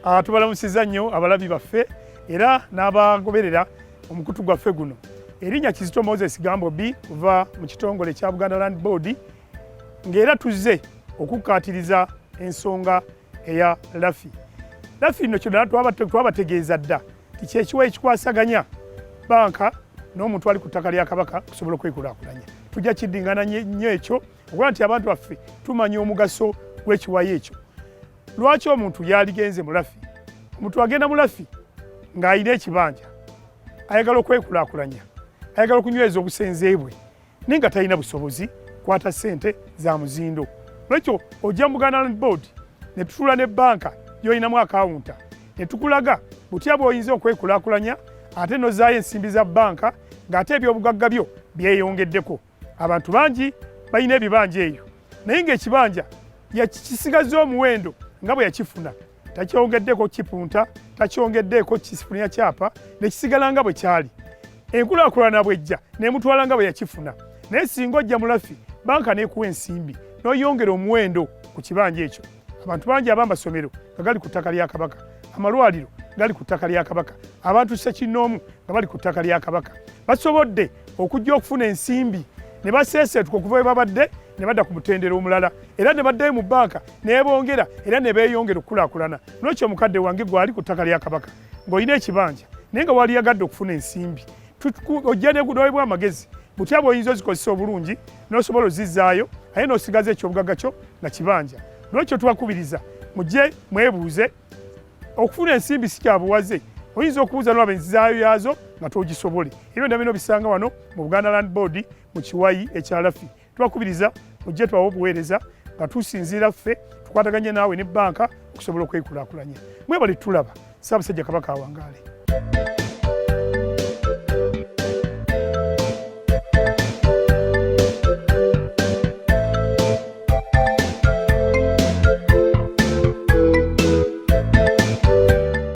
Tubalamusiza nnyo abalabi baffe era n'abagoberera omukutu gwaffe guno. Erinnya Kizito Moses Gambo B kuva mu kitongole kya Buganda Land Board ng'era tuzze okukkaatiriza ensonga eya Lafi. Lafi nno kyonna twabategeeza dda kyekiwa ekikwasaganya banka n'omuntu ali ku ttaka lya Kabaka kusobola okwekulaakulanya. Tujja kiddingana nnyo ekyo okuba nti abantu baffe tumanya omugaso gw'ekiwayo ekyo. Lwaki omuntu yaligenze mu Lafi? Omuntu agenda mu Lafi ng'alina ekibanja, ayagala okwekulaakulanya, ayagala okunyweza obusenze bwe, naye nga talina busobozi kwata ssente za muzindo. Lwekyo ojja mu Buganda Land Board ne tutuula ne banka gy'olinamu akawunta ne tukulaga butya bw'oyinza okwekulaakulanya ate n'ozaayo ensimbi za banka ng'ate ebyobugagga byo byeyongeddeko. Abantu bangi balina ebibanja eyo naye ng'ekibanja yakisigaza omuwendo nga bwe yakifuna, takyongeddeko kipunta, takyongeddeeko kifunia kyapa, ne kisigala nga bwe kyali. Enkulaakulana bw'ejja n'emutwala nga bwe yakifuna. Naye singa ojja mu Lafi banka n'ekuwa ensimbi n'oyongera omuwendo ku kibanja ekyo. Abantu bangi ab'amasomero nga gali ku ttaka lya Kabaka, amalwaliro gali ku ttaka lya Kabaka, abantu ssekinnoomu nga bali ku ttaka lya Kabaka, basobodde okujja okufuna ensimbi ne baseeseetuka okuva we babadde ne badda ku mutendera omulala, era ne baddayo mu banka ne bongera era ne beeyongera okukulaakulana. Lwekyo omukadde wange gwali ku ttaka lya Kabaka ng'olina ekibanja naye nga wali yagadde okufuna ensimbi, ojja n'oweebwa amagezi butya bw'oyinza ozikozesa obulungi n'osobola ozizzaayo aye n'osigaza ekyobugagga kyo nga kibanja. Lwekyo tubakubiriza mujje mwebuuze, okufuna ensimbi si kya buwaze, oyinza okubuuza n'olaba enzizaayo yaazo nga togisobole. Ebyo nabyo bisanga wano mu Buganda Land Board mu kiwayi ekya Lafi. Tubakubiriza mujje tubawe obuweereza nga tusinziira ffe tukwataganye naawe ne banka okusobola okwekulaakulanya. Mwebale tulaba. Ssaabasajja Kabaka awangaale.